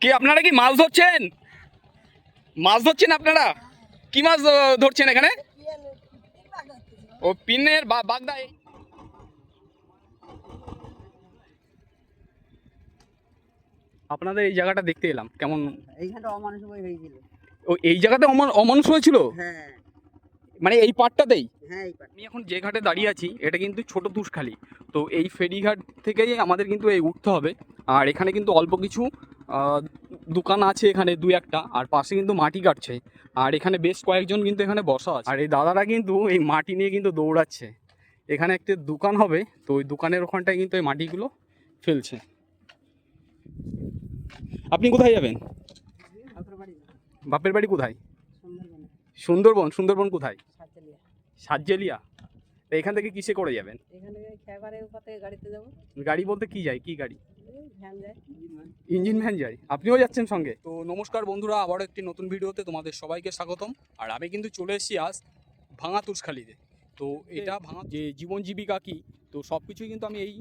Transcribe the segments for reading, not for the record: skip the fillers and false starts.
কি আপনারা কি মাছ ধরছেন? মাছ ধরছেন আপনারা? কি মাছ ধরছেন এখানে? ও পিনের বাগদা। আপনাদের এই জায়গাটা দেখতে এলাম, কেমন? এইখানটা অমানুষময় হয়েছিল। ও এই জায়গাতে অমানুষ হয়েছিল, হ্যাঁ মানে এই পাটটাতেই? হ্যাঁ এই পাট। আমি এখন যে ঘাটে দাঁড়িয়ে আছি এটা কিন্তু ছোট তুষখালী। তো এই ফেরিঘাট থেকেই আমাদের কিন্তু এই উঠতে হবে। আর এখানে কিন্তু অল্প কিছু দোকান আছে, এখানে দুই একটা, আর পাশে কিন্তু মাটি কাটছে। আর এখানে বেশ কয়েকজন কিন্তু এখানে বসা আছে। আর এই দাদারা কিন্তু এই মাটি নিয়ে কিন্তু দৌড়াচ্ছে। এখানে একটা দোকান হবে, তো ওই দোকানের ওখানটায় কিন্তু এই মাটিগুলো ফেলছে। আপনি কোথায় যাবেন? বাপের বাড়ি কোথায়? সুন্দরবন। সুন্দরবন কোথায়? সাতজেলিয়া। তো এখান থেকে কিসে করে যাবেন? গাড়িতে যাবো। গাড়ি বলতে কি যায়, কি গাড়ি? ভ্যান যায়। ইঞ্জিন ভ্যান যায়। আপনিও যাচ্ছেন সঙ্গে? তো নমস্কার বন্ধুরা, আবারও একটি নতুন ভিডিওতে তোমাদের সবাইকে স্বাগতম। আর আমি কিন্তু চলে এসেছি আজ ভাঙা তুষখালীতে। তো এটা ভাঙা যে জীবন জীবিকা কী, তো সব কিছুই কিন্তু আমি এই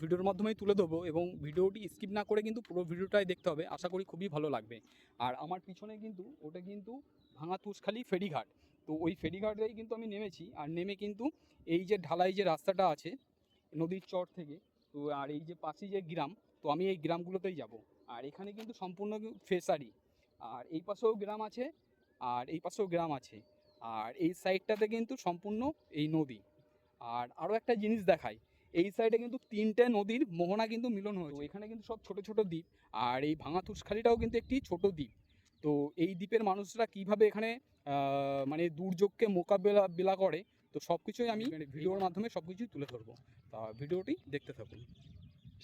ভিডিওর মাধ্যমেই তুলে দেবো, এবং ভিডিওটি স্কিপ না করে কিন্তু পুরো ভিডিওটাই দেখতে হবে। আশা করি খুবই ভালো লাগবে। আর আমার পিছনে কিন্তু ওটা কিন্তু ভাঙা তুষখালী ফেরিঘাট। তো ওই ফেরিঘাটেই কিন্তু আমি নেমেছি। আর নেমে কিন্তু এই যে ঢালাই যে রাস্তাটা আছে নদীর চর থেকে, তো আর এই যে পাশে যে গ্রাম, তো আমি এই গ্রামগুলোতেই যাব। আর এখানে কিন্তু সম্পূর্ণ ফেসারি। আর এই পাশেও গ্রাম আছে, আর এই পাশেও গ্রাম আছে। আর এই সাইডটাতে কিন্তু সম্পূর্ণ এই নদী। আর আরও একটা জিনিস দেখাই, এই সাইডে কিন্তু তিনটে নদীর মোহনা কিন্তু মিলন হয়েছে। এখানে কিন্তু সব ছোট ছোট দ্বীপ। আর এই ভাঙা তুষখালীটাও কিন্তু একটি ছোট দ্বীপ। তো এই দ্বীপের মানুষরা কিভাবে এখানে মানে দুর্যোগকে মোকাবেলা করে, তো সব কিছুই আমি ভিডিওর মাধ্যমে সব কিছুই তুলে ধরবো। তা ভিডিওটি দেখতে থাকুন।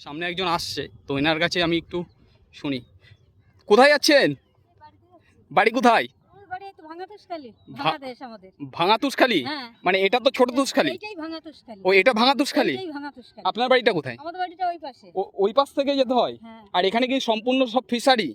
সামনে একজন আসছে, তো এনার কাছে আমি একটু শুনি। কোথায় যাচ্ছেন? বাড়ি কোথায়? ভাঙা তুষখালী? মানে এটা তো ছোট তুষখালী। ও এটা ভাঙা তুষখালী। আপনার বাড়িটা কোথায়? ওই পাশ থেকে যেতে হয়। আর এখানে কি সম্পূর্ণ সব ফিশারি?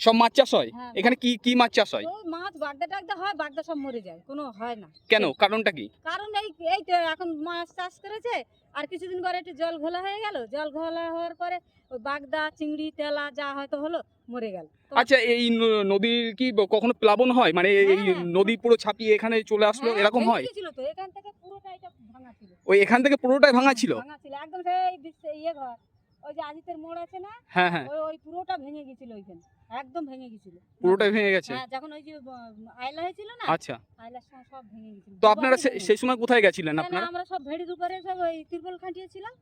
সব মাছ চাষ হয়? এখানে কি কি মাছ চাষ হয়? মাছ বাগদা টাগদা হয়, বাগদা সব মরে যায়, কোনো হয় না। কেন, কারণটা কি? কারণ এই তো এখন মাছ চাষ করেছে, আর কিছুদিন পরে একটু জল ঘোলা হয়ে গেল, জল ঘোলা হওয়ার পরে ওই বাগদা চিংড়ি তেলা যা হয়তো হলো মরে গেল। আচ্ছা, এই নদীর কি কখনো প্লাবন হয়, মানে এই নদী পুরো ছাপিয়ে এখানে চলে আসলো, এরকম হয়? তো এখান থেকে পুরোটা এটা ভাঙা ছিল। ওই এখান থেকে পুরোটাই ভাঙা ছিল? ভাঙা ছিল একদম, সেই ইয়ে ঘর, ওই যে আজিতের মোড় আছে না, হ্যাঁ হ্যাঁ, ওই পুরোটা ভেঙে গেছিল, ওইখানে একদম ভেঙে গেছিল, পুরোটাই ভেঙে গেছে। হ্যাঁ, যখন ওই যে আইলা হয়েছিল না, আচ্ছা, আইলার সময় সব ভেঙে গেছিল। তো আপনারা সেই সময় কোথায় গেছিলেন আপনারা? আমরা সব ভেড়ির উপরে সব ওই তিরপল খাটিয়েছিলাম।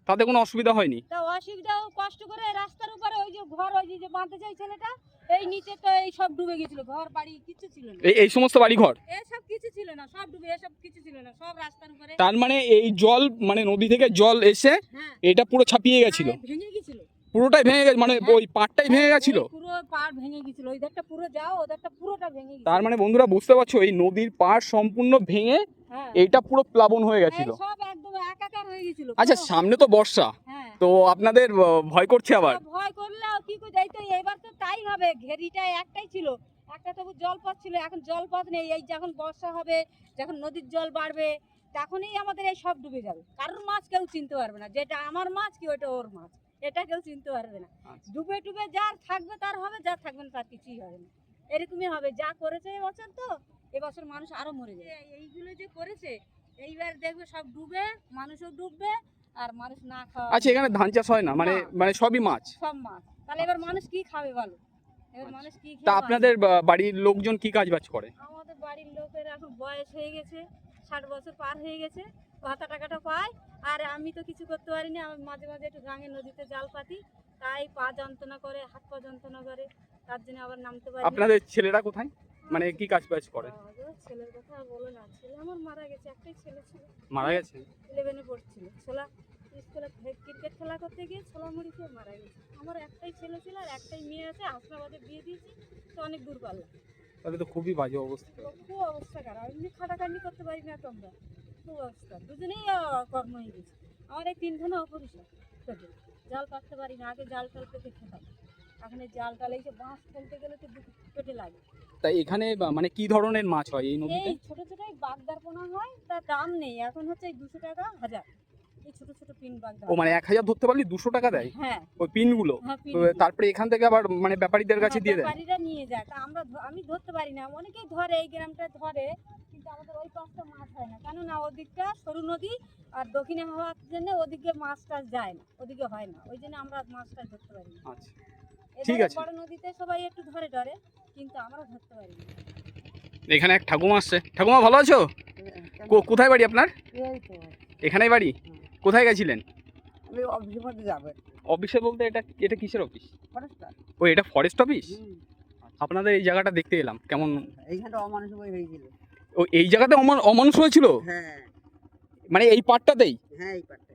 তাতে কোনো অসুবিধা হয়নি? তা অসুবিধা, কষ্ট করে রাস্তার উপরে ওই যে ঘর, ওই যে বাঁধতে চাই ছেলেটা, এই নিচে তো এই সব ডুবে গেছিল, ঘর বাড়ি কিছু ছিল না। এই সমস্ত বাড়ি ঘর এসব কিছু ছিল না, সব ডুবে, এসব কিছু ছিল না, সব রাস্তার উপরে। তার মানে এই জল, মানে নদী থেকে জল এসে এটা পুরো ছাপিয়ে গেছিল, ভেঙে গেছিল, পুরোটাই ভেঙে গেছে, মানে ওই পাড়টাই ভেঙে গেছিল, পুরো পাড় ভেঙে গেছিল, ওই ধারটা পুরো যাও, ওদেরটা পুরোটা ভেঙে গেছিল। তার মানে বন্ধুরা বুঝতে পারছো, এই নদীর পাড় সম্পূর্ণ ভেঙে এইটা পুরো প্লাবন হয়ে গেছিল, সব একদম একাকার হয়ে গেছিল। আচ্ছা, সামনে তো বর্ষা, তো আপনাদের ভয় করছে আবার? ভয় করলেও কি করে, এই তো এবার তো তাই হবে, ঘেরিটা একটাই ছিল, একটা তবু জলপথ ছিল, এখন জলপথ নেই। এই যখন বর্ষা হবে, যখন নদীর জল বাড়বে, তখনই আমাদের এই সব ডুবে যাবে। কারোর মাছ কেউ চিনতে পারবে না, যেটা আমার মাছ কি ওটা ওর মাছ, এটা কেউ চিনতে পারবে না। ডুবে ডুবে যার থাকবে তার হবে, যার থাকবে না তার কিছুই হবে না, এরকমই হবে। যা করেছে এবছর, তো এবছর মানুষ আরো মরে যাবে। এইগুলো যে করেছে, এইবার দেখবে সব ডুবে, মানুষও ডুববে, আর মানুষ না খাওয়া। আচ্ছা, এখানে ধান চাষ হয় না, মানে সবই মাছ? সব মাছ, তাহলে এবার মানুষ কি খাবে বলো? এবার মানুষ কি তা আপনাদের বাড়ির লোকজন কি কাজ বাজ করে? আমাদের বাড়ির লোকের এখন বয়স হয়ে গেছে, 60 বছর পার হয়ে গেছে, ভাতা টাকাটা পায়। আর আমি তো কিছু করতে পারিনি, আমি মাঝে মাঝে একটু গাঙে নদীতে জাল পাতি, তাই পা যন্ত্রণা করে, হাত পা যন্ত্রণা করে, তার জন্য আবার নামতে পারি। আপনাদের ছেলেরা কোথায়, মানে কি কাজ বাজ করে? ছেলের কথা বলো না, ছেলে আমার মারা গেছে, একটাই ছেলে ছিল, মারা গেছে? 11-এ পড়ছিল, ছোলা স্কুলে ক্রিকেট খেলা করতে গিয়ে ছোলা মুড়ি খেয়ে মারা গেছে। আমার একটাই ছেলে ছিল, আর একটাই মেয়ে আছে, হাসনাবাদে বিয়ে দিয়েছি, তো অনেক দূর পারলাম। তাহলে তো খুবই বাজে অবস্থা। খুব অবস্থা খারাপ, এমনি খাটাখাটনি করতে পারি না তো আমরা, খুব অবস্থা, দুজনেই কর্ম হয়ে গেছে। আমার এই 3খানা অপরিষ্কার, ছোটো জাল পাততে পারি না, আগে জাল টাল পেতে খেতাম, এখন এই জাল টাল এই যে বাঁশ ফেলতে গেলে তো পেটে লাগে। তাই এখানে মানে কি ধরনের মাছ হয় এই নদীতে? এই ছোট ছোট বাগদার পোনা হয়, তার দাম নেই, এখন হচ্ছে 200 টাকা হাজার। এই ছোট ছোট পিন বাগ ও মানে 1000 ধরতে পারলে 200 টাকা দেয় হ্যাঁ ওই পিনগুলো। হ্যাঁ তো তারপরে এখান থেকে আবার মানে ব্যাপারীদের কাছে দিয়ে দেয়। ব্যাপারীরা নিয়ে যায়, তা আমি ধরতে পারি না, অনেকেই ধরে এই গ্রামটা ধরে, কিন্তু আমাদের ওই পাশটা মাছ হয় না, কেননা ওদিকটা সরু নদী আর দক্ষিণে হওয়ার জন্য ওদিকে মাছ টাছ যায় না, ওদিকে হয় না, ওই জন্য আমরা মাছ টাছ ধরতে পারি না। আচ্ছা ঠিক এবারে আছে। বড় নদীতে সবাই একটু ধরে ধরে, কিন্তু আমরা ধরতে পারি না। এখানে এক ঠাকুমা আসছে। ঠাকুমা ভালো আছো? কোথায় বাড়ি আপনার? এই তো এখানেই বাড়ি? কোথায় গেছিলেন? আমি অফিসের মধ্যে যাবো। অফিসে বলতে এটা এটা কিসের অফিস? ফরেস্টার। ও এটা ফরেস্ট অফিস? আপনাদের এই জায়গাটা দেখতে এলাম কেমন। এইখানটা অমানুষ হয়েছিল। ও এই জায়গাতে অমানুষ হয়েছিল হ্যাঁ মানে এই পার্টটাতেই? হ্যাঁ এই পাটটা।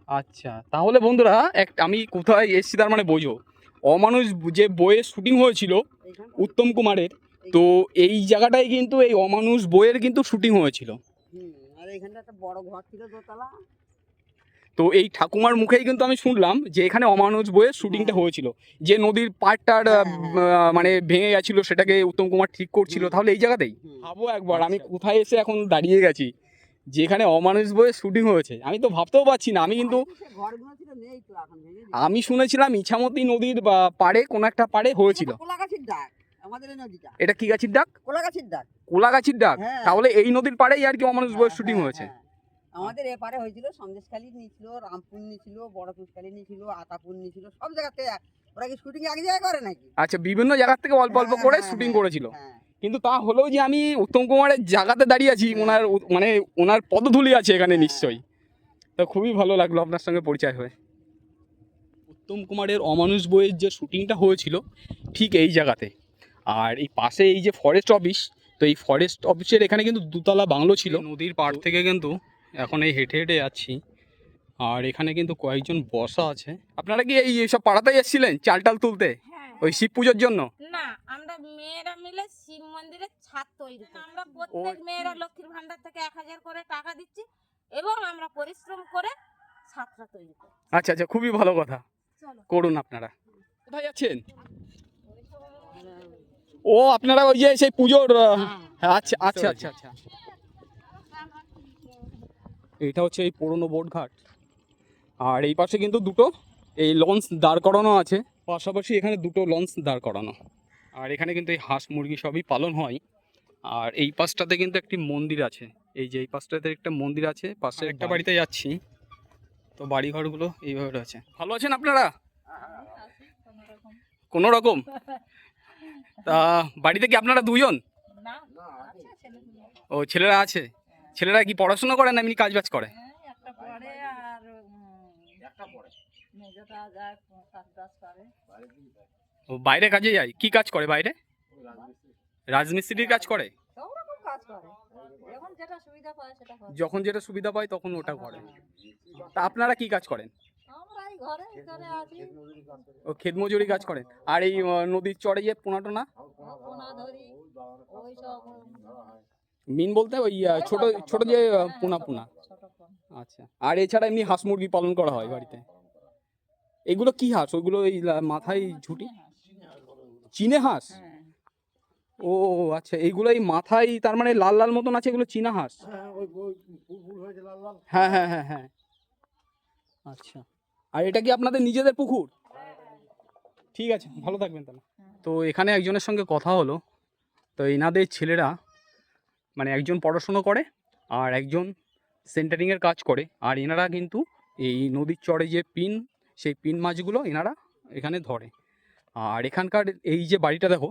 আচ্ছা তাহলে বন্ধুরা আমি কোথায় এসেছি তার মানে বোঝো। অমানুষ যে বইয়ের শুটিং হয়েছিল উত্তম কুমারের, তো এই জায়গাটায় কিন্তু এই অমানুষ বইয়ের কিন্তু শুটিং হয়েছিল। আর এইখানটা একটা বড় ঘর ছিল দোতলা। তো এই ঠাকুমার মুখেই কিন্তু আমি শুনলাম যে এখানে অমানুষ বইয়ের শুটিংটা হয়েছিল, যে নদীর পাড়টার মানে ভেঙে গেছিল সেটাকে উত্তম কুমার ঠিক করছিল, তাহলে এই জায়গাতেই ভাবো একবার আমি কোথায় এসে এখন দাঁড়িয়ে গেছি, যেখানে অমানুষ বইয়ের শুটিং হয়েছে। আমি তো ভাবতেও পারছি না। আমি কিন্তু আমি শুনেছিলাম ইছামতি নদীর পাড়ে কোন একটা পাড়ে হয়েছিল। কোলাগাছির ডাক আমাদের এই নদীটা। এটা কি গাছির ডাক? কোলাগাছির ডাক। কোলাগাছির ডাক? হ্যাঁ। তাহলে এই নদীর পাড়েই আর কি অমানুষ বইয়ের শুটিং হয়েছে। আমাদের এপারে হয়েছিল, সন্দেশখালী নিয়েছিল, রামপুর নিয়েছিল, বড় তুষখালী নিয়েছিল, আতাপুর নিয়েছিল, সব জায়গাতে। ওরা কি শুটিং এক জায়গায় করে নাকি? আচ্ছা বিভিন্ন জায়গা থেকে অল্প অল্প করে শুটিং করেছিল, কিন্তু তা হলেও যে আমি উত্তম কুমারের জায়গাতে দাঁড়িয়ে আছি, ওনার মানে ওনার পদধূলি আছে এখানে নিশ্চয়ই। তো খুবই ভালো লাগলো আপনার সঙ্গে পরিচয় হয়ে। উত্তম কুমারের অমানুষ বইয়ের যে শুটিংটা হয়েছিল ঠিক এই জায়গাতে। আর এই পাশে এই যে ফরেস্ট অফিস, তো এই ফরেস্ট অফিসের এখানে কিন্তু দুতলা বাংলো ছিল। নদীর পাড় থেকে কিন্তু এখন এই হেঁটে হেঁটে যাচ্ছি, আর এখানে কিন্তু কয়েকজন বসা আছে। আপনারা কি এই সব পাড়াতেই এসেছিলেন চাল টাল তুলতে ওই শিব পুজোর জন্য? না, আমরা মেয়েরা মিলে শিব মন্দিরের ছাদ তৈরি করি। আমরা প্রত্যেক মেয়েরা লক্ষ্মীর ভান্ডার থেকে 1000 করে টাকা দিচ্ছি এবং আমরা পরিশ্রম করে ছাদটা তৈরি করি। আচ্ছা আচ্ছা, খুবই ভালো কথা, চলো করুন আপনারা। কোথায় যাচ্ছেন? ও আপনারা ওই যে সেই পুজোর আচ্ছা আচ্ছা আচ্ছা আচ্ছা। এটা হচ্ছে এই পুরনো বোটঘাট, আর এই পাশে কিন্তু দুটো এই লঞ্চ দাঁড় করানো আছে, পাশাপাশি এখানে দুটো লঞ্চ দাঁড় করানো। আর এখানে কিন্তু এই হাঁস মুরগি সবই পালন হয়। আর এই পাশটাতে কিন্তু একটি মন্দির আছে, এই যে এই পাশটাতে একটা মন্দির আছে, পাশে একটা বাড়িতে যাচ্ছি। তো বাড়িঘরগুলো এইভাবে রয়েছে। ভালো আছেন আপনারা? কোনো রকম। তা বাড়িতে কি আপনারা দুজন? না, ও ছেলেরা আছে। ছেলেরা কি পড়াশোনা করে না এমনি কাজ বাজ করে? একটা পড়ে আর একটা পড়ে, মেজটা যায় কাজ করে। ও বাইরে কাজে যায়? কি কাজ করে বাইরে? রাজমিস্ত্রির কাজ করে। সব রকম কাজ করে, যখন যেটা সুবিধা পায় সেটা করে। যখন যেটা সুবিধা পায় তখন ওটা করে। তা আপনারা কি কাজ করেন? আমরা এই ঘরে ভিতরে আছি, ও ক্ষেত মজুরি কাজ করেন। আর এই নদীর চড়ে যে পোনা টোনা পোনা ধরি, ওই সব মিন বলতে ওই ছোট ছোট যে পোনা পোনা। ছোট পোনা। আচ্ছা, আর এছাড়া এমনি হাঁস মুরগি পালন করা হয় বাড়িতে। এগুলো কি হাঁস? ওইগুলো এই মাথায় ঝুটি চীনে হাঁস? ও আচ্ছা, এইগুলো এই মাথায় তার মানে লাল লাল মতন আছে, এগুলো চীনা হাঁস? হ্যাঁ হ্যাঁ হ্যাঁ হ্যাঁ। আচ্ছা, আর এটা কি আপনাদের নিজেদের পুকুর? ঠিক আছে, ভালো থাকবেন তাহলে। তো এখানে একজনের সঙ্গে কথা হলো, তো এনাদের ছেলেরা মানে একজন পড়াশুনো করে আর একজন সেন্টারিংয়ের কাজ করে, আর এনারা কিন্তু এই নদীর চরে যে পিন, সেই পিন মাছগুলো এনারা এখানে ধরে। আর এখানকার এই যে বাড়িটা দেখো,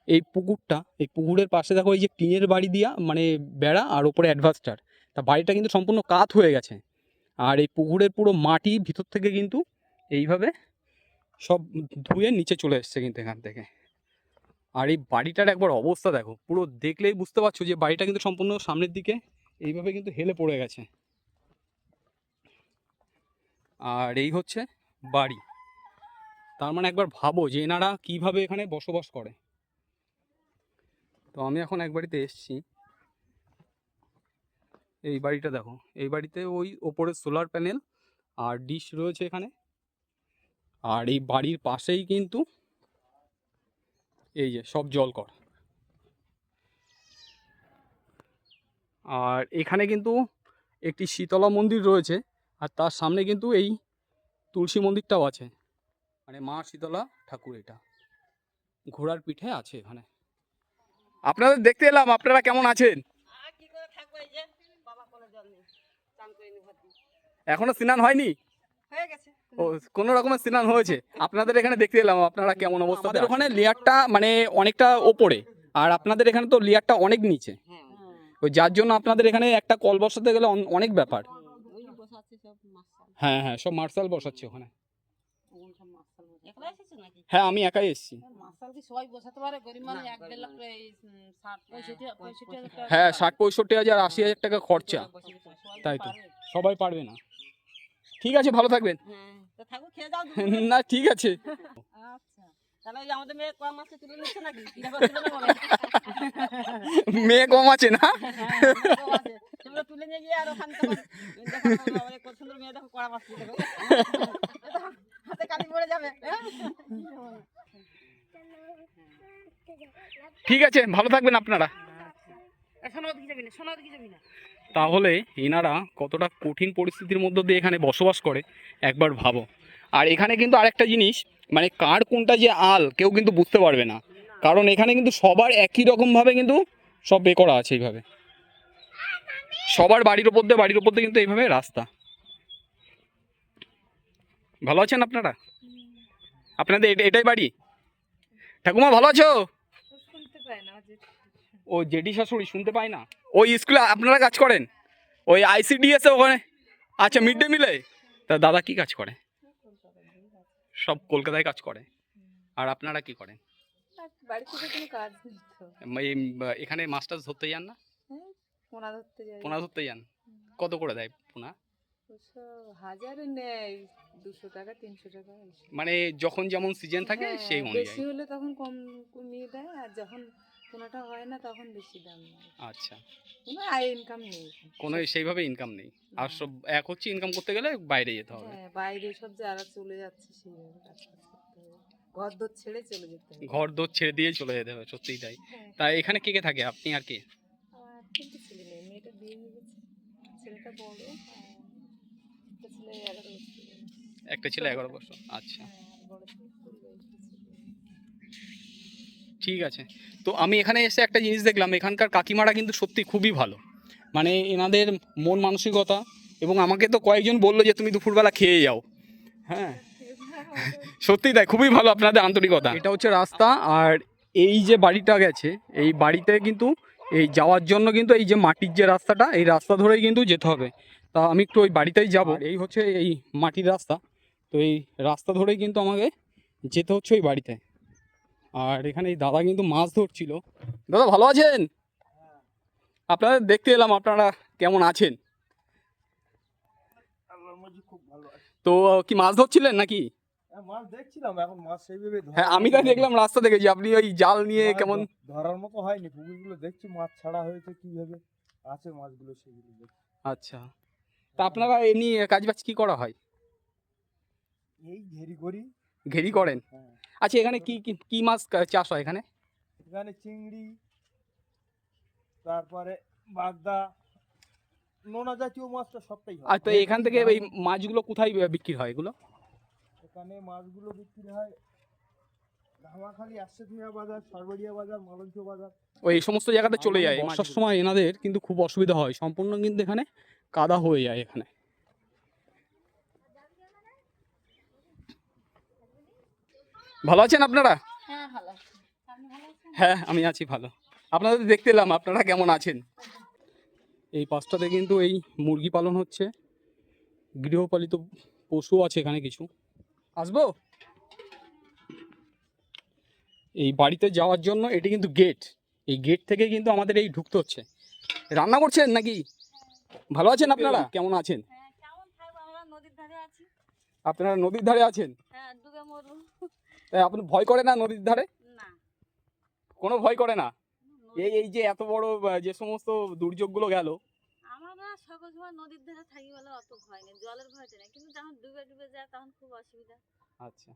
এই পুকুরটা, এই পুকুরের পাশে দেখো এই যে টিনের বাড়ি দিয়া মানে বেড়া আর ওপরে অ্যাডভাস্টার, তা বাড়িটা কিন্তু সম্পূর্ণ কাত হয়ে গেছে। আর এই পুকুরের পুরো মাটি ভিতর থেকে কিন্তু এইভাবে সব ধুয়ে নিচে চলে এসছে কিন্তু এখান থেকে। আর এই বাড়িটার একবার অবস্থা দেখো, পুরো দেখলেই বুঝতে পারছো যে বাড়িটা কিন্তু সম্পূর্ণ সামনের দিকে এইভাবে কিন্তু হেলে পড়ে গেছে। আর এই হচ্ছে বাড়ি। তার মানে একবার ভাবো যে এনারা কীভাবে এখানে বসবাস করে। তো আমি এখন এক বাড়িতে এসছি, এই বাড়িটা দেখো, এই বাড়িতে ওই ওপরে সোলার প্যানেল আর ডিশ রয়েছে এখানে। আর এই বাড়ির পাশেই কিন্তু এই যে সব জলকর। আর এখানে কিন্তু একটি শীতলা মন্দির রয়েছে, আর তার সামনে কিন্তু এই তুলসী মন্দিরটাও আছে, মানে মা শীতলা ঠাকুর এটা ঘোড়ার পিঠে আছে এখানে। আপনাদের দেখতে এলাম, আপনারা কেমন আছেন? এখনো স্নান হয়নি? ও, কোনো রকমের স্নান হয়েছে। আপনাদের এখানে দেখতে এলাম, আপনারা কেমন অবস্থা? আমাদের ওখানে লেয়ারটা মানে অনেকটা ওপরে, আর আপনাদের এখানে তো লেয়ারটা অনেক নিচে, ওই যার জন্য আপনাদের এখানে একটা কল বসাতে গেলে অনেক ব্যাপার। হ্যাঁ হ্যাঁ, সব মার্শাল বসাচ্ছে ওখানে। হ্যাঁ, আমি একাই এসেছি। হ্যাঁ, 60-65,000 80,000 টাকা খরচা, তাই তো সবাই পারবে না। ঠিক আছে, ভালো থাকবেন। না ঠিক আছে। মেয়ে কম আছে না? তুলে নিয়ে গিয়ে আর ওখানে তখন কত সুন্দর মেয়ে দেখো কড়া মাছ দেখো হাতে কালি পড়ে যাবে। ঠিক আছে, ভালো থাকবেন আপনারা। তাহলে এনারা কতটা কঠিন পরিস্থিতির মধ্য দিয়ে এখানে বসবাস করে একবার ভাবো। আর এখানে কিন্তু আরেকটা জিনিস, মানে কার কোনটা যে আল কেউ কিন্তু বুঝতে পারবে না, কারণ এখানে কিন্তু সবার একই রকমভাবে কিন্তু সব বে করা আছে এইভাবে, সবার বাড়ির ওপর দিয়ে কিন্তু এইভাবে রাস্তা। ভালো আছেন আপনারা? আপনাদের এটাই বাড়ি? ঠাকুমা ভালো আছো? ও জেডি শাশুড়ি শুনতে পায় না। ওই স্কুলে আপনারা কাজ করেন? ওই ICDS ওখানে? আচ্ছা, মিড ডে মিলে। তা দাদা কি কাজ করে? সব কলকাতায় কাজ করে। আর আপনারা কি করেন? এখানে মাস্টার ধরতে যান না? পোনা ধরতে যান। কত করে দেয় পোনা? 1000 নেয়, 200 টাকা 300 টাকা। মানে যখন যেমন সিজন থাকে সেই অনুযায়ী। বেশি হলে তখন কম কমিয়ে দেয়, আর যখন কোনোটা হয় না তখন বেশি দাম নেয়। আচ্ছা, কোনো আয় ইনকাম নেই, কোনো সেইভাবে ইনকাম নেই। আর সব এক হচ্ছে, ইনকাম করতে গেলে বাইরে যেতে হবে। হ্যাঁ, বাইরে সব যারা চলে যাচ্ছে সেইভাবে কাজ করতে হবে, ঘর দর ছেড়ে চলে যেতে হবে। ঘর দোর ছেড়ে দিয়ে চলে যেতে হবে, সত্যিই তাই। তাই এখানে কে কে থাকে, আপনি আর কে? আর তিনটে ছেলে মেয়ে, মেয়েটা বিয়ে হয়ে গেছে, ছেলেটা বড়, আর একটা ছেলে 11 বছর। একটা ছেলে 11 বছর। আচ্ছা, বড় ছেলে পরিবারে ছেলে। ঠিক আছে। তো আমি এখানে এসে একটা জিনিস দেখলাম, এখানকার কাকিমারা কিন্তু সত্যি খুবই ভালো, মানে এনাদের মন মানসিকতা। এবং আমাকে তো কয়েকজন বললো যে তুমি দুপুরবেলা খেয়ে যাও। হ্যাঁ, সত্যিই তাই, খুবই ভালো আপনাদের আন্তরিকতা। এটা হচ্ছে রাস্তা, আর এই যে বাড়িটা গেছে, এই বাড়িতে কিন্তু এই যাওয়ার জন্য কিন্তু এই যে মাটির যে রাস্তাটা, এই রাস্তা ধরেই কিন্তু যেতে হবে। তা আমি একটু ওই বাড়িতেই যাব। এই হচ্ছে এই মাটির রাস্তা, তো এই রাস্তা ধরেই কিন্তু আমাকে যেতে হচ্ছে ওই বাড়িতে। আর এখানে এই দাদা কিন্তু মাছ ধরছিল। দাদা ভালো আছেন? আপনাদের দেখতে এলাম, আপনারা কেমন আছেন? খুব ভালো আছে। তো কি মাছ ধরছিলেন নাকি? মাছ দেখছিলাম, এখন মাছ সেইভাবে হ্যাঁ, আমি তাই দেখলাম রাস্তা থেকে যে আপনি ওই জাল নিয়ে কেমন। ধরার মতো হয়নি, পুকুরগুলো দেখছি মাছ ছাড়া হয়েছে কিভাবে আছে মাছগুলো সেগুলো দেখছি। আচ্ছা, তা আপনারা এমনি কাজ বাজ কি করা হয়? এই ঘেরি করি। ঘেরি করেন? হ্যাঁ, আচ্ছা, এখানে কি কি কি মাছ চাষ হয় এখানে? এখানে চিংড়ি, তারপরে বাগদা, নোনা জাতীয় মাছটা সবটাই হয়। আর তো এখান থেকে এই মাছগুলো কোথায় বিক্রি হয় এগুলো? এখানে মাছগুলো বিক্রি হয় ধামাখালি, আশাথিয়া বাজার, সরবরিয়া বাজার, মালঞ্চ বাজার, ওই সমস্ত জায়গাতে চলে যায়। বর্ষার সময় এনাদের কিন্তু খুব অসুবিধা হয়, সম্পূর্ণ কিন্তু এখানে কাদা হয়ে যায় এখানে। ভালো আছেন আপনারা? হ্যাঁ ভালো আছি। আপনি ভালো আছেন? হ্যাঁ, আমি আছি ভালো। আপনাদের দেখতে এলাম, আপনারা কেমন আছেন? এই পাশটাতে কিন্তু এই মুরগি পালন হচ্ছে, গৃহপালিত পশু আছে এখানে কিছু। আসবো? এই বাড়িতে যাওয়ার জন্য এটি কিন্তু গেট, এই গেট থেকে কিন্তু আমাদের এই ঢুকতে হচ্ছে। রান্না করছেন নাকি? ভালো আছেন আপনারা? কেমন আছেন? হ্যাঁ, কেমন থাকবো, আমরা নদীর ধারে আছি। আপনারা নদীর ধারে আছেন? হ্যাঁ, ডুবে মরবো। তাই আপনি ভয় করে না নদীর ধারে? না, কোনো ভয় করে না? এই এই যে এত বড় যে সমস্ত দুর্যোগগুলো গেল, আমরা সকল সময় নদীর ধারে থাকি বলে অত ভয় নেই, জলের ভয়টা নেই, কিন্তু যখন ডুবে ডুবে যায় তখন খুব অসুবিধা। আচ্ছা,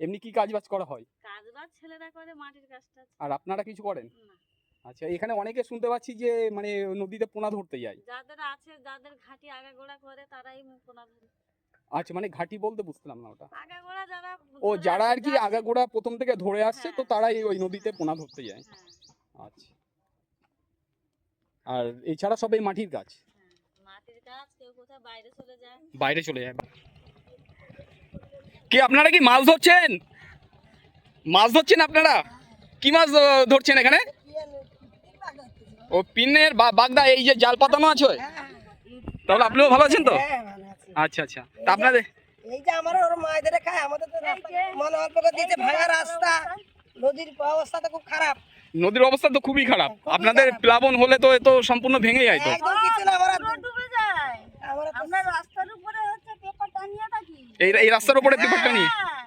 এমনি কি কাজ বাজ করা হয়? কাজ বাজ ছেলেরা করে, মাটির কাজটা। আর আপনারা কিছু করেন? না, আচ্ছা, এখানে অনেকে শুনতে পাচ্ছি যে মানে নদীতে পোনা ধরতে যায়। যাদের আছে, যাদের ঘাটি আগাগোড়া করে তারাই পোনা ধরে। আচ্ছা, মানে ঘাটি বলতে বুঝলাম না ওটা। আগাগোড়া যারা ও, ধরে যারা আর কি যাচ্ছে- আগাগোড়া প্রথম থেকে ধরে আসছে, তো হ্যাঁ, তারাই ওই নদীতে পোনা ধরতে যায়। হ্যাঁ, আচ্ছা, আর এছাড়া সব এই মাটির কাজ, হ্যাঁ। মাটির কাজ, কেউ কোথাও বাইরে চলে যায়। বাইরে চলে যায়। কি আপনারা কি মাছ ধরছেন? মাছ ধরছেন আপনারা? কি মাছ ধরছেন এখানে? ও পিনের বাগদা, এই যে জাল পাতানো আছে। তাহলে আপনিও ভালো আছেন তো? আচ্ছা আচ্ছা, তা আপনাদের এই যে আমরা ওর মাছ ধরে খায়, আমাদের তো মনে অল্প করে দিয়েছে, ভাঙা রাস্তা, নদীর অবস্থা তো খুব খারাপ, নদীর অবস্থা তো খুবই খারাপ। আপনাদের প্লাবন হলে তো এ তো সম্পূর্ণ ভেঙে যায় তো। একদম কিছু না। আমরা পুরো ডুবে যায়। আমরা তো আমরা রাস্তার উপরে হচ্ছে পেপার টানিয়ে থাকি। এই রাস্তার উপরে পেপারটা নিয়ে। হ্যাঁ,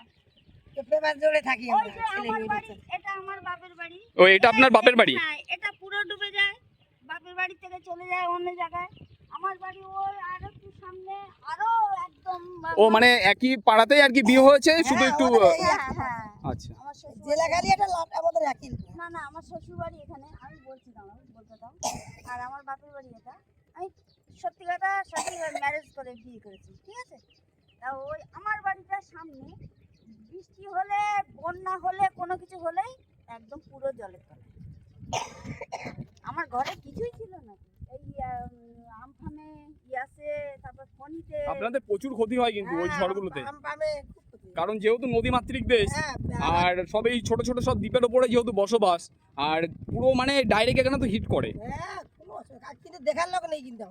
পেপার জোরে থাকি ওই আমরা যে ছেলে আমার মেয়ে বাড়ি, এটা আমার বাপের বাড়ি। ও, এটা আপনার বাপের বাড়ি? হ্যাঁ, এটা পুরো ডুবে যায়। বাপের বাড়ি থেকে চলে যায় অন্য জায়গায়। আমার বাড়ি ওই আর একটু সামনে, আরো একদম ও, মানে একই পাড়াতেই আর কি বিয়ে হয়েছে, শুধু একটু হ্যাঁ, হ্যাঁ। আচ্ছা। আমার শ্বশুর জেলা গাড়ি একটা লাট আমাদের একই। না না, আমার শ্বশুর বাড়ি এখানে, আমি বলছি দাও, বলতে দাও। আর আমার বাপের বাড়ি এটা। আমি সত্যি কথা সত্যি ম্যারেজ করে বিয়ে করেছি, ঠিক আছে? তা ওই আমার বাড়িটার সামনে বৃষ্টি হলে, বন্যা হলে, কোনো কিছু হলেই একদম পুরো জলের তলায়। আমার ঘরে কিছুই ছিল না, এই আমফানে ইয়াসে, তারপর ফনিতে। আপনাদের প্রচুর ক্ষতি হয় কিন্তু ওই ঝড়গুলোতে, পামে খুব ক্ষতি। কারণ যেহেতু নদীমাতৃক দেশ, হ্যাঁ, আর সব এই ছোট ছোট সব দ্বীপের ওপরে যেহেতু বসবাস, আর পুরো মানে ডাইরেক্ট এখানে তো হিট করে। হ্যাঁ, কোনো অসুবিধা নেই। কিন্তু দেখার লোক নেই, কিন্তু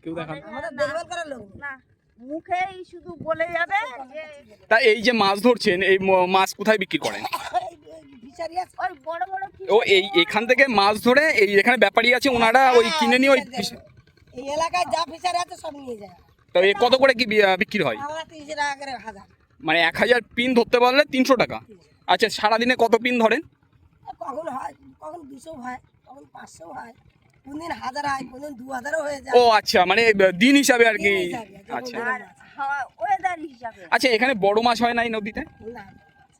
কেউ দেখান। আমাদের দেখভাল করার লোক নেই। না, মুখেই শুধু বলে যাবে যে তা এই যে মাছ ধরছেন, এই মাছ কোথায় বিক্রি করেন? এই ফিশারি আছে, ওই বড় বড় ও, এই এখান থেকে মাছ ধরে এই এখানে ব্যাপারী আছে, ওনারা ওই কিনে নিয়ে ওই এই এলাকায় যা ফিশারি আছে সব নিয়ে যায়। তা এই কত করে কি বিক্রি হয়? আমরা 30 টাকা করে হাজার। মানে 1000 পিন ধরতে পারলে 300 টাকা। আচ্ছা, সারাদিনে কত পিন ধরেন? কখন হয়, কখন 200 হয়, কখন 500 হয়, কোনদিন 1000 হয়, কোনদিন 2000ও হয়ে যায়। ও আচ্ছা, মানে দিন হিসাবে আর কি। দিন হিসাবে, যখন আচ্ছা বড় আর মাছ। ওয়েদার হিসাবে। আচ্ছা, এখানে বড় মাছ হয় না এই নদীতে? না,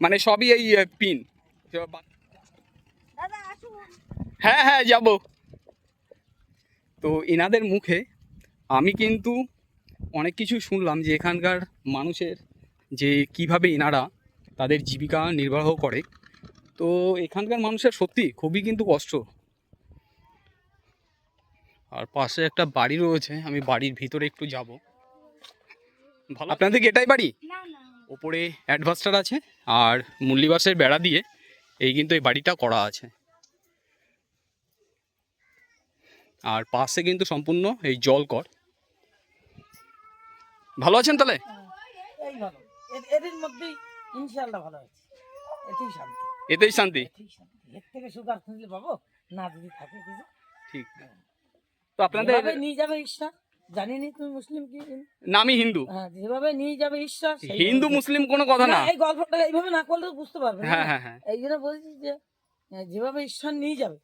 মানে সবই এই পিন? দাদা আসুন। হ্যাঁ হ্যাঁ, যাব। তো এনাদের মুখে আমি কিন্তু অনেক কিছু শুনলাম যে এখানকার মানুষের যে কিভাবে এনারা তাদের জীবিকা নির্বাহ করে। তো এখানকার মানুষের সত্যি খুবই কিন্তু কষ্ট। আর পাশে একটা বাড়ি রয়েছে, আমি বাড়ির ভিতরে একটু যাব। ভালো, আপনাদের কি এটাই বাড়ি? না না, ওপরে অ্যাডভাস্টার আছে আর মুল্লিবাসের বেড়া দিয়ে এই কিন্তু এই বাড়িটা করা আছে। আর পাশে কিন্তু সম্পূর্ণ এই জলকর। ভালো আছেন তাহলে? এই ভালো। এদের মধ্যেই ইনশাআল্লাহ ভালো আছে। এতেই শান্তি, এতেই শান্তি। এতেই শান্তি। এর থেকে সুখ আর খুঁজলে পাবো না, যদি থাকে কিছু। ঠিক। তো আপনাদের যেভাবে নিয়ে যাবে ঈশ্বর, জানি নি তুমি মুসলিম কি? নামই হিন্দু। হ্যাঁ, যেভাবে নিয়ে যাবে ঈশ্বর সেইভাবে হিন্দু যাবে। মুসলিম কোনো কথা না। না, এই গল্পটা এইভাবে না করলে বুঝতে পারবে না। হ্যাঁ হ্যাঁ হ্যাঁ। এই জন্য বলছি যে যেভাবে ঈশ্বর নিয়ে যাবে,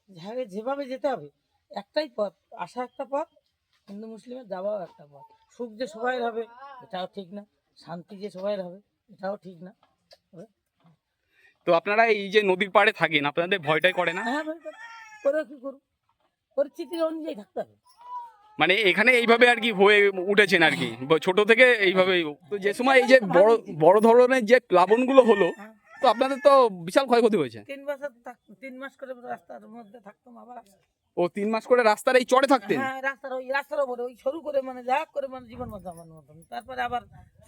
যেভাবে যেতে হবে, একটাই পথ, আসা একটা পথ, হিন্দু মুসলিমের যাওয়াও একটা পথ। সুখ যে সবাই হবে এটাও ঠিক না, শান্তি যে সবাই হবে এটাও ঠিক না। তো আপনারা এই যে নদীর পাড়ে থাকেন, আপনাদের ভয়টাই করে না? হ্যাঁ ভাই, করে কি করবো, পরিস্থিতির অনুযায়ী থাকতে হবে। মানে এখানে এইভাবে আর কি হয়ে উঠেছেন আর কি ছোট থেকে এইভাবে। তো যে সময় এই যে বড় বড় ধরনের যে প্লাবনগুলো হলো, তো আপনাদের তো বিশাল ক্ষয়ক্ষতি হয়েছে। 3 বছর 3 মাস করে রাস্তার মধ্যে থাকতাম আবার। ও, 3 মাস করে রাস্তার এই চড়ে থাকতেন? হ্যাঁ, রাস্তার ওপরে ওই শুরু করে মানে যা করে মানে জীবন যাপনের মতন, তারপরে আবার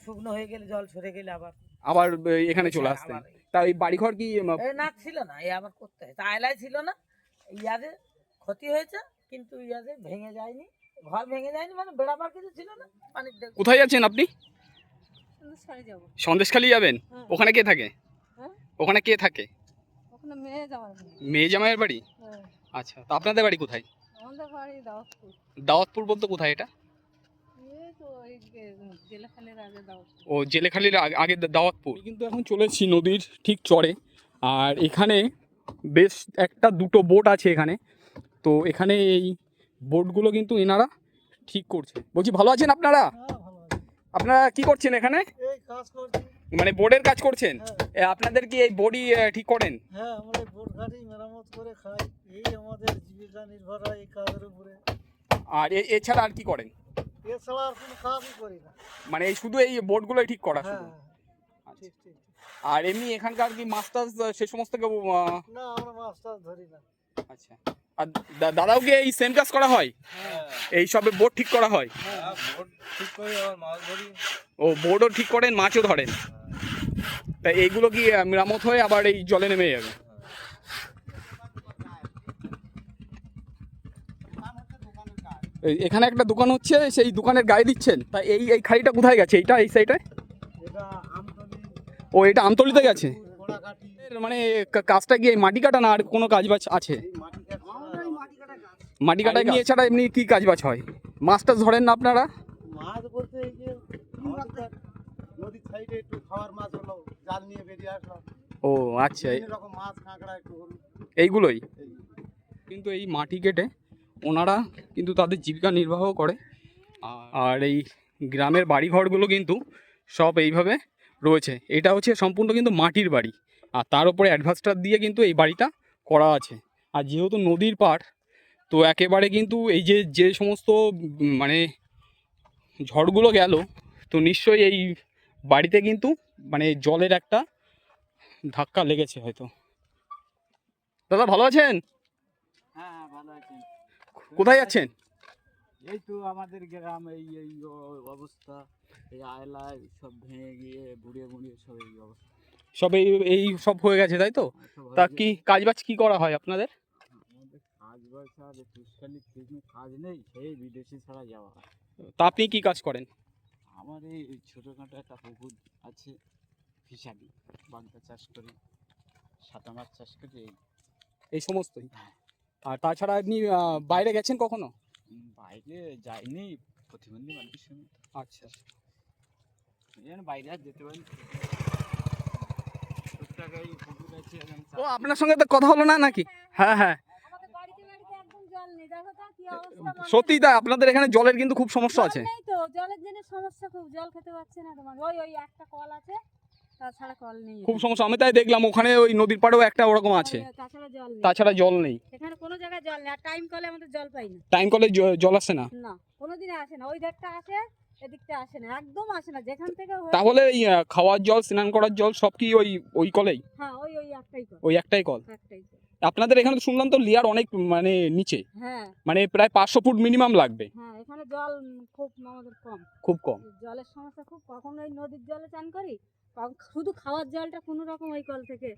শুকনো হয়ে গেলে, জল সরে গেলে আবার এখানে চলে আসতেন? তা এই বাড়িঘর কি এই না ছিল না, এই আবার করতে হয়, তা আয়লায় ছিল না। ইয়াদে ক্ষতি হয়েছে, কিন্তু ইয়াদে ভেঙে যায়নি, ঘর ভেঙে যায়নি, মানে বেড়াবার কিছু ছিল না। পানির কোথায় যাচ্ছেন আপনি? যাবো। সন্দেশখালি যাবেন? ওখানে কে থাকে? হ্যাঁ? ওখানে কে থাকে? ওখানে মেয়ে যাওয়ার। মেয়ে জামাইয়ের বাড়ি? আচ্ছা, তো আপনাদের বাড়ি কোথায়? আমাদের বাড়ি দাওয়াতপুর। দাওয়াতপুর বলতে কোথায় এটা? এই তো ওই জেলাখানের আগে দাওয়াতপুর। ও, জেলেখালির আগে দাওয়াতপুর। কিন্তু এখন চলেছি নদীর ঠিক চরে, আর এখানে বেশ একটা দুটো বোট আছে এখানে। তো এখানে এই বোটগুলো কিন্তু এনারা ঠিক করছে। বলছি, ভালো আছেন আপনারা? আপনারা কি করছেন এখানে? এই কাজ করছি। মানে বোর্ডের কাজ করছেন? আপনাদের কি এই বোর্ডই ঠিক করেন? হ্যাঁ, আমরা এই বোট ঘাটি মেরামত মেরামত করে খাই, এই আমাদের জীবিকা নির্ভর হয় এই কাজের উপরে। আর এছাড়া আর কি করেন? এছাড়া আর কোনো কাজই করি না। মানে এই শুধু এই বোটগুলোই ঠিক করা হ্যাঁ, শুধু? আচ্ছা। ঠিক ঠিক। আর এমনি এখানকার কি মাছ টাছ সে সমস্ত কেউ না, আমরা মাছ টাছ ধরি না। আচ্ছা। আর দাদাও কি এই সেম কাজ করা হয়? এই সবে বোট ঠিক করা হয়? বোট ঠিক করি, আবার মাছ ধরি। ও, বোটও ঠিক করেন, মাছও ধরেন? তা এইগুলো কি মেরামত হয়ে আবার এই জলে নেমে যাবে? এখানে একটা দোকান হচ্ছে, সেই দোকানের গায়ে দিচ্ছেন। তা এই খাড়িটা কোথায় গেছে? এইটা এই সাইডে? এটা আমতলি, ও, এটা আমতলিতে গেছে। গোড়াকাঠি, মানে কাজটা কি এই মাটি কাটা না আর কোনো কাজ বাজ আছে? এই মাটি কাটা। আমাদের এই মাটি কাটা গাছ। মাটি কাটা নিয়ে এছাড়া এমনি কি কাজ বাজ হয়? মাছ টাছ ধরেন না আপনারা? মাছ বলতে এই যে আমাদের নদীর সাইডে একটু খাওয়ার মাছ হলো, জাল নিয়ে বেরিয়ে আসলাম। ও আচ্ছা, বিভিন্ন রকম মাছ, কাঁকড়া একটু হলো। এইগুলোই। কিন্তু এই মাটি কেটে ওনারা কিন্তু তাদের জীবিকা নির্বাহ করে। আর এই গ্রামের বাড়িঘরগুলো কিন্তু সব এইভাবে রয়েছে। এটা হচ্ছে সম্পূর্ণ কিন্তু মাটির বাড়ি, আর তার উপরে অ্যাডভাস্টার দিয়ে কিন্তু এই বাড়িটা করা আছে। আর যেহেতু নদীর পাড়, তো একেবারে কিন্তু এই যে সমস্ত মানে ঝড়গুলো গেল, তো নিশ্চয়ই এই বাড়িতে কিন্তু মানে জলের একটা ধাক্কা লেগেছে হয়তো। দাদা ভালো আছেন? হ্যাঁ, ভালো আছেন। কোথায় যাচ্ছেন? এই তো আমাদের গ্রাম, এই এই অবস্থা, এই আয়লায় সব ভেঙে গিয়ে বুড়িয়ে বুড়িয়ে সব এই অবস্থা। সব এই সব হয়ে গেছে তাই তো? তা কি কাজবাজ কি করা হয় আপনাদের? আমাদের কাজ বাজ আর তুষখালি কাজ নেই, সেই বিদেশি ছাড়া যাওয়া। তা আপনি কি কাজ করেন? আমার এই ছোটোখাটো একটা পুকুর আছে, ফিশারি, বাগদা চাষ করি, সাদা মাছ চাষ করি, এই সমস্তই? আর তাছাড়া আপনি বাইরে গেছেন কখনো? বাইরে যাইনি, প্রতিবন্ধী মানুষের সঙ্গে। আচ্ছা। বাইরে আর যেতে পারি। পুকুর আছে, ও, আপনার সঙ্গে তো কথা হলো না নাকি? হ্যাঁ হ্যাঁ, আমাদের বাড়িতে বাড়িতে একদম জল নেই, দেখো তো কি অবস্থা মানুষের। সত্যি তাই, আপনাদের এখানে জলের কিন্তু খুব সমস্যা জল আছে। নেই তো, জলের জন্য সমস্যা খুব, জল খেতে পাচ্ছে না তোমার। ওই ওই একটা কল আছে, তাছাড়া কল নেই। খুব সমস্যা, আমি তাই দেখলাম ওখানে ওই নদীর পাড়েও একটা ওরকম আছে, তাছাড়া জল নেই। তাছাড়া জল নেই। এখানে কোনো জায়গায় জল নেই, আর টাইম কলে আমাদের জল পাই না। টাইম কলে জল আসে না? না, কোনোদিনে আসে না। ওই ধারটা আসে, এদিকটা আসে না, একদম আসে না। যেখান থেকে তাহলে এই খাওয়ার জল, স্নান করার জল সব কি ওই কলেই? হ্যাঁ, ওই ওই একটাই কল, ওই একটাই কল? একটাই কল। আপনাদের এখানে তো শুনলাম তো লেয়ার অনেক মানে নিচে, হ্যাঁ মানে প্রায় 500 ফুট মিনিমাম লাগবে। হ্যাঁ, এখানে জল খুব আমাদের কম, খুব কম। জলের সমস্যা খুব। কখন ওই নদীর জলে চান করি, শুধু খাওয়ার জলটা কোনো রকম ওই কল থেকে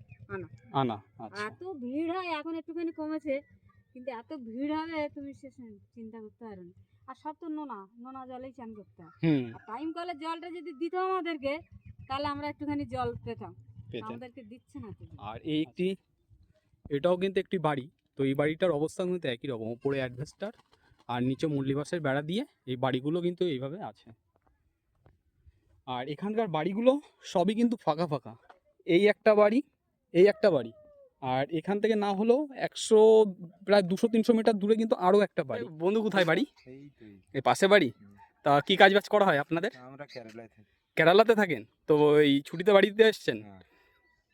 আনা। আচ্ছা। এত ভিড় হয়, এখন একটুখানি কমেছে, কিন্তু এত ভিড় হবে তুমি সে চিন্তা করতে পারো না। আর সব তো নোনা জলেই চান করতে হয়। হুম। আর টাইম কলের জলটা যদি দিত আমাদেরকে, তাহলে আমরা একটুখানি জল পেতাম। আমাদেরকে দিচ্ছে না তো। আর এটাও কিন্তু একটি বাড়ি। তো এই বাড়িটার অবস্থা কিন্তু একই রকম, উপরে অ্যাডভেস্টার আর নিচে মল্লিবাসের বেড়া দিয়ে এই বাড়িগুলো কিন্তু এইভাবে আছে। আর এখানকার বাড়িগুলো সবই কিন্তু ফাঁকা ফাঁকা। এই একটা বাড়ি, আর এখান থেকে না হলেও প্রায় 200-300 মিটার দূরে কিন্তু আরও একটা বাড়ি। বন্ধু কোথায় বাড়ি? এই পাশে বাড়ি? তা কি কাজ বাজ করা হয় আপনাদের? আমরা কেরালায় থাকি। কেরালাতে থাকেন? তো এই ছুটিতে বাড়িতে এসছেন?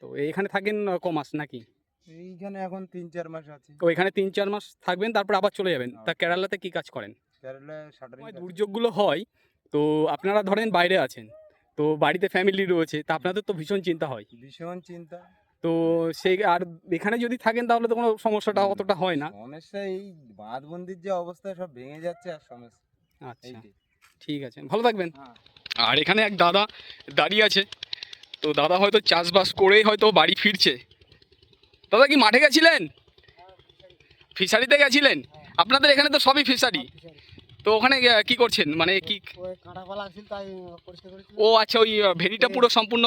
তো এখানে থাকেন ক মাস নাকি? এইখানে এখন 3-4 মাস আছে। তো এখানে 3-4 মাস থাকবেন, তারপর আবার চলে যাবেন। তা কেরালাতে কি কাজ করেন? কেরালায় শাটারিং। দুর্যোগগুলো হয়, তো আপনারা ধরেন বাইরে আছেন, তো বাড়িতে ফ্যামিলি রয়েছে, তা আপনাদের তো ভীষণ চিন্তা হয়। ভীষণ চিন্তা। তো সেই আর এখানে যদি থাকেন তাহলে তো কোনো সমস্যাটা অতটা হয় না। সমস্যা এই বাঁধবন্দির যে অবস্থা, সব ভেঙে যাচ্ছে আর সমস্যা। আচ্ছা, ঠিক আছে, ভালো থাকবেন। হ্যাঁ। আর এখানে এক দাদা দাঁড়িয়ে আছে, তো দাদা হয়তো চাষবাস করেই হয়তো বাড়ি ফিরছে। দাদা কি মাঠে গেছিলেন? ফিশারিতে গেছিলেন? আপনাদের এখানে তো সবই ফিশারি, তো ওখানে কি করছেন, মানে কি? ওই কাঁটাপালা আছিল, তাই পরিষ্কার করেছিল। ও আচ্ছা, ওই ভেরিটা পুরো সম্পূর্ণ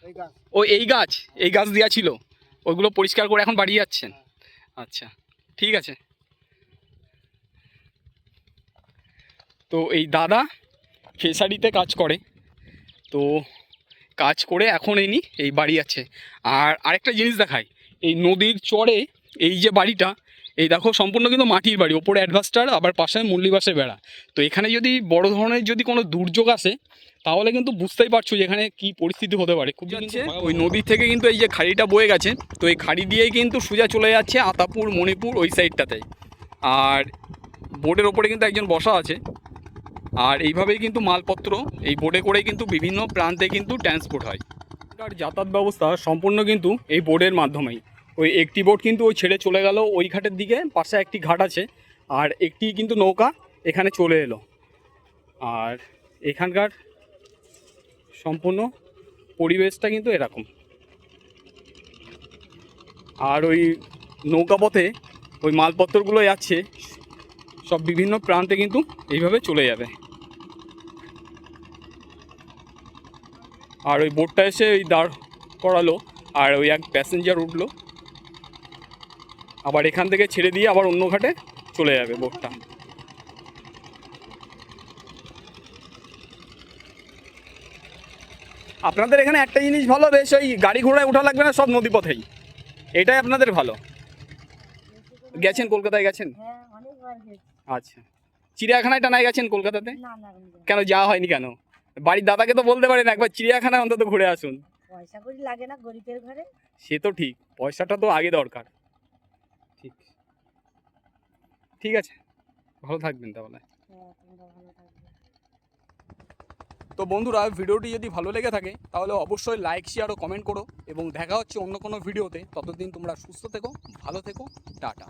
এই গাছ। ও এই গাছ দেওয়া ছিল, ওইগুলো পরিষ্কার করে এখন বাড়ি যাচ্ছেন? আচ্ছা, ঠিক আছে। তো এই দাদা ফিশারিতে কাজ করে, তো কাজ করে এখন এই বাড়ি আছে। আর আরেকটা জিনিস দেখায়, এই নদীর চরে এই যে বাড়িটা, এই দেখো সম্পূর্ণ কিন্তু মাটির বাড়ি, ওপরে অ্যাডভাস্টার, আবার পাশে মুরলি বাসে বেড়া। তো এখানে যদি বড় ধরনের যদি কোনো দুর্যোগ আসে তাহলে কিন্তু বুঝতেই পারছো যে এখানে কী পরিস্থিতি হতে পারে। খুব যাচ্ছে ওই নদী থেকে কিন্তু এই যে খাড়িটা বয়ে গেছে, তো এই খাড়ি দিয়েই কিন্তু সোজা চলে যাচ্ছে আতাপুর, মণিপুর ওই সাইডটাতে। আর বোটের ওপরে কিন্তু একজন বসা আছে, আর এইভাবেই কিন্তু মালপত্র এই বোটে করেই কিন্তু বিভিন্ন প্রান্তে কিন্তু ট্রান্সপোর্ট হয়। আর যাতায়াত ব্যবস্থা সম্পূর্ণ কিন্তু এই বোটের মাধ্যমেই। ওই একটি বোট কিন্তু ওই ছেড়ে চলে গেল ওই ঘাটের দিকে, পাশে একটি ঘাট আছে, আর একটি কিন্তু নৌকা এখানে চলে এলো। আর এখানকার সম্পূর্ণ পরিবেশটা কিন্তু এরকম। আর ওই নৌকাপথে ওই মালপত্রগুলো যাচ্ছে সব বিভিন্ন প্রান্তে কিন্তু এইভাবে চলে যাবে। আর ওই বোটটা এসে ওই দাঁড় করালো, আর ওই এক প্যাসেঞ্জার উঠলো, আবার এখান থেকে ছেড়ে দিয়ে আবার অন্য ঘাটে চলে যাবে বোটটা। আপনাদের এখানে একটা জিনিস ভালো, বেশ ওই গাড়ি ঘোড়ায় ওঠা লাগবে না, সব নদীপথেই, এটাই আপনাদের ভালো। গেছেন কলকাতায় গেছেন? হ্যাঁ অনেকবার গেছি। আচ্ছা, চিড়িয়াখানায় টানায় গেছেন কলকাতাতে? না না আমি যাই না। কেন যাওয়া হয়নি কেন? বাড়ির দাদাকে তো বলতে পারেন একবার চিড়িয়াখানায় অন্তত ঘুরে আসুন। পয়সা করি লাগে না গরিবের ঘরে। সে তো ঠিক, পয়সাটা তো আগে দরকার। ঠিক ঠিক আছে, ভালো থাকবেন তাহলে। হ্যাঁ তোমরা ভালো থাকবে। তো বন্ধুরা, ভিডিওটি যদি ভালো লেগে থাকে তাহলে অবশ্যই লাইক, শেয়ার ও কমেন্ট করো, এবং দেখা হচ্ছে অন্য কোনো ভিডিওতে। ততদিন তোমরা সুস্থ থেকো, ভালো থেকো, টাটা।